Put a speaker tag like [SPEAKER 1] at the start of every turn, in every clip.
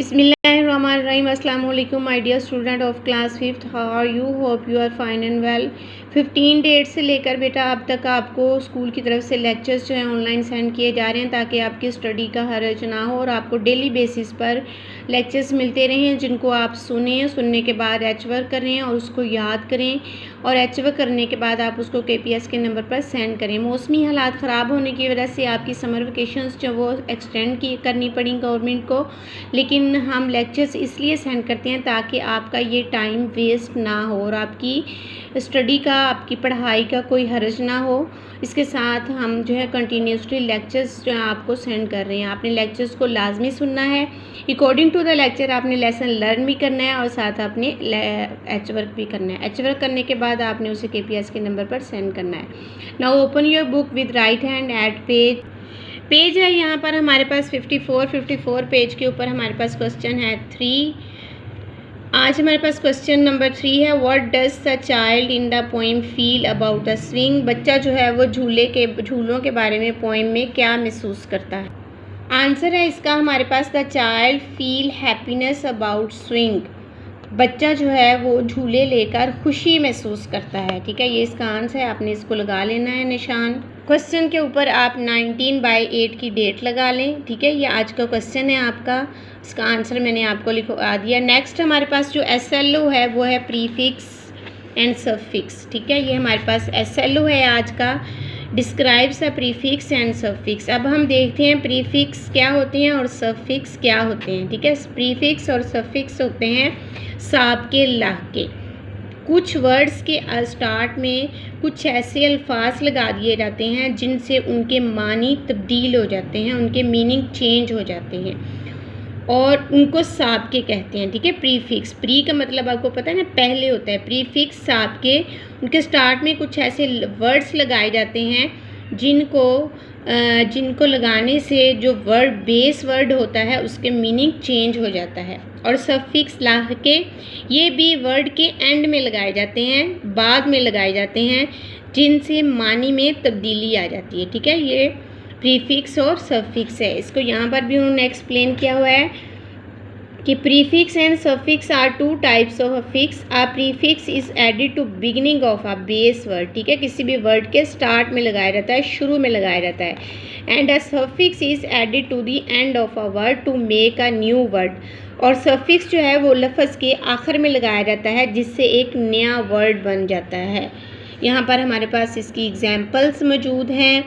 [SPEAKER 1] बिस्मिल्लाहिर्रहमानिर्रहीम। अस्सलाम वालेकुम my dear student of class 5th। How are you? Hope you are fine and well. 15 date से लेकर बेटा अब तक आपको स्कूल की तरफ से लेक्चर्स जो हैं ऑनलाइन सेंड किए जा रहे हैं ताकि आपकी स्टडी का हर्ज ना हो और आपको डेली बेसिस पर लेक्चर्स मिलते रहें जिनको आप सुनने के बाद एच वर्क करें और उसको याद करें और एच वर्क करने के बाद आप उसको KPS के नंबर पर सेंड करें। मौसमी हालात ख़राब होने की वजह से आपकी समर वेकेशंस जो वो एक्सटेंड करनी पड़ी गवर्नमेंट को, लेकिन हम लेक्चर्स इसलिए सेंड करते हैं ताकि आपका ये टाइम वेस्ट ना हो और आपकी स्टडी का, आपकी पढ़ाई का कोई हर्ज ना हो। इसके साथ हम जो है कंटिन्यूसली लेक्चर्स जो है आपको सेंड कर रहे हैं। आपने लेक्चर्स को लाजमी सुनना है, अकॉर्डिंग टू द लेक्चर आपने लेसन लर्न भी करना है और साथ आपने एच वर्क भी करना है। एच वर्क करने के बाद आपने उसे KPS के नंबर पर सेंड करना है। Now open your book with right hand eight page है यहाँ पर हमारे पास 54 पेज के ऊपर हमारे पास क्वेश्चन है 3। आज हमारे पास क्वेश्चन नंबर 3 है, what does the child in the poem feel about the swing. बच्चा जो है वो झूलों के बारे में पोएम में क्या महसूस करता है। आंसर है इसका हमारे पास the child feel happiness about swing. बच्चा जो है वो झूले लेकर खुशी महसूस करता है। ठीक है, ये इसका आंसर है, आपने इसको लगा लेना है निशान। क्वेश्चन के ऊपर आप 19/8 की डेट लगा लें। ठीक है, ये आज का क्वेश्चन है आपका, इसका आंसर मैंने आपको लिखवा दिया। नेक्स्ट हमारे पास जो SLO है वो है प्रीफिक्स एंड सफिक्स। ठीक है, ये हमारे पास SLO है आज का, describes a prefix and suffix. अब हम देखते हैं प्रीफिक्स क्या होते हैं और सफिक्स क्या होते हैं। ठीक है, प्रीफिक्स और सफिक्स होते हैं साब के लाह के। कुछ वर्ड्स के स्टार्ट में कुछ ऐसे अल्फाज लगा दिए जाते हैं जिनसे उनके मानी तब्दील हो जाते हैं, उनके मीनिंग चेंज हो जाते हैं और उनको साब के कहते हैं। ठीक है, प्रीफिक्स, प्री का मतलब आपको पता है ना, पहले होता है। प्रीफिक्स साब के, उनके स्टार्ट में कुछ ऐसे वर्ड्स लगाए जाते हैं जिनको लगाने से जो वर्ड बेस वर्ड होता है उसके मीनिंग चेंज हो जाता है। और सफिक्स लाह के, ये भी वर्ड के एंड में लगाए जाते हैं, बाद में लगाए जाते हैं, जिनसे मानी में तब्दीली आ जाती है। ठीक है, ये प्रीफिक्स और सफिक्स है। इसको यहाँ पर भी उन्होंने एक्सप्लेन किया हुआ है कि prefix and suffix are two types of affix. A prefix is added to beginning of a base word. ठीक है, किसी भी वर्ड के स्टार्ट में लगाया जाता है, शुरू में लगाया जाता है। And a suffix is added to the end of a word to make a new word. और सफिक्स जो है वो लफ्ज़ के आखिर में लगाया जाता है जिससे एक नया वर्ड बन जाता है। यहाँ पर हमारे पास इसकी एग्जाम्पल्स मौजूद हैं।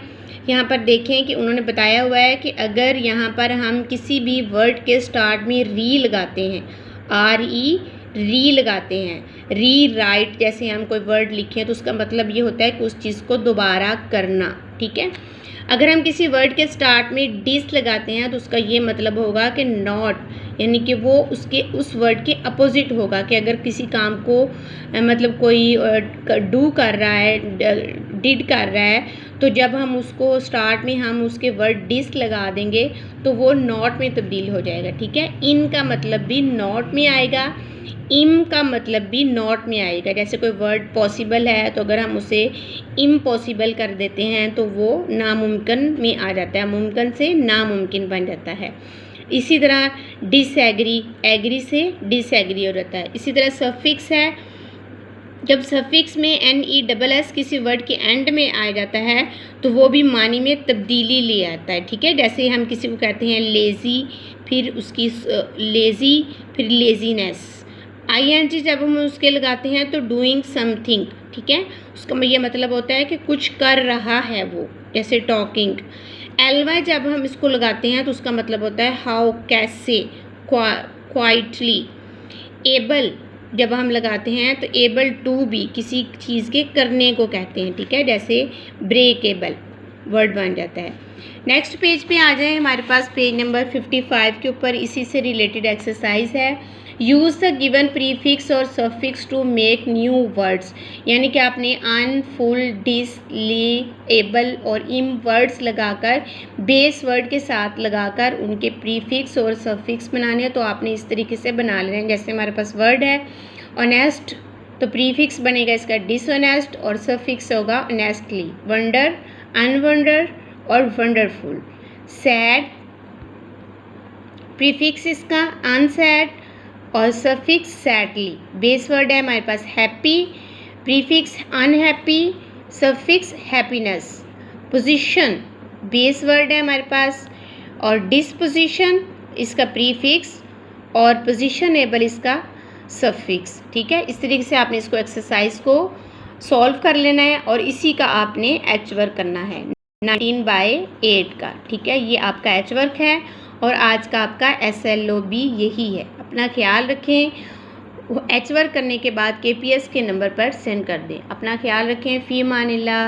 [SPEAKER 1] यहाँ पर देखें कि उन्होंने बताया हुआ है कि अगर यहाँ पर हम किसी भी वर्ड के स्टार्ट में री लगाते हैं, RE री लगाते हैं, री राइट, जैसे हम कोई वर्ड लिखें तो उसका मतलब ये होता है कि उस चीज़ को दोबारा करना। ठीक है, अगर हम किसी वर्ड के स्टार्ट में डिस लगाते हैं तो उसका ये मतलब होगा कि नॉट, यानी कि वो उस वर्ड के अपोजिट होगा। कि अगर किसी काम को मतलब कोई डू कर रहा है, डिड कर रहा है, तो जब हम उसको स्टार्ट में हम उसके वर्ड डिस लगा देंगे तो वो नॉट में तब्दील हो जाएगा। ठीक है, इन का मतलब भी नॉट में आएगा, इम का मतलब भी नॉट में आएगा। जैसे कोई वर्ड पॉसिबल है तो अगर हम उसे इम्पॉसिबल कर देते हैं तो वो नामुमकिन में आ जाता है, मुमकिन से नामुमकिन बन जाता है। इसी तरह डिसएग्री, एग्री से डिसएग्री हो जाता है। इसी तरह सफिक्स है, जब सफिक्स में NESS किसी वर्ड के एंड में आ जाता है तो वो भी मानी में तब्दीली ले आता है। ठीक है, जैसे हम किसी को कहते हैं लेज़ी, फिर उसकी लेज़ी, फिर लेज़ीनेस। ING जब हम उसके लगाते हैं तो डूइंग समथिंग। ठीक है, उसका ये मतलब होता है कि कुछ कर रहा है वो, जैसे टॉकिंग। LY जब हम इसको लगाते हैं तो उसका मतलब होता है हाउ, कैसे, क्वाइटली। एबल जब हम लगाते हैं तो एबल टू भी किसी चीज़ के करने को कहते हैं। ठीक है, जैसे ब्रेकेबल वर्ड बन जाता है। नेक्स्ट पेज पे आ जाए, हमारे पास पेज नंबर 55 के ऊपर इसी से रिलेटेड एक्सरसाइज है। यूज़ द गिवन प्रीफिक्स और suffix to make new words. यानी कि आपने un, ful, dis, ly, able और इम वर्ड्स लगाकर, बेस वर्ड के साथ लगाकर उनके प्रीफिक्स और सफिक्स बनाने हैं। तो आपने इस तरीके से बना लेना है। जैसे हमारे पास वर्ड है ऑनेस्ट, तो प्रीफिक्स बनेगा इसका डिसऑनेस्ट और सफिक्स होगा ऑनेस्टली। वंडर, अनवंडर और वंडरफुल। सैड, प्रीफिक्स इसका अनसैड और सफिक्स सैडली। बेस वर्ड है हमारे पास happy, prefix unhappy, suffix happiness. Position base word है हमारे पास और डिस्पोजिशन इसका प्रीफिक्स और पोजीशनेबल इसका सफिक्स। ठीक है, इस तरीके से आपने इसको एक्सरसाइज को सॉल्व कर लेना है और इसी का आपने एच वर्क करना है 19/8 का। ठीक है, ये आपका एच वर्क है और आज का आपका SLOB यही है। अपना ख्याल रखें, एच वर्क करने के बाद KPS के नंबर पर सेंड कर दें। अपना ख्याल रखें। फ़ी अमानिल्लाह।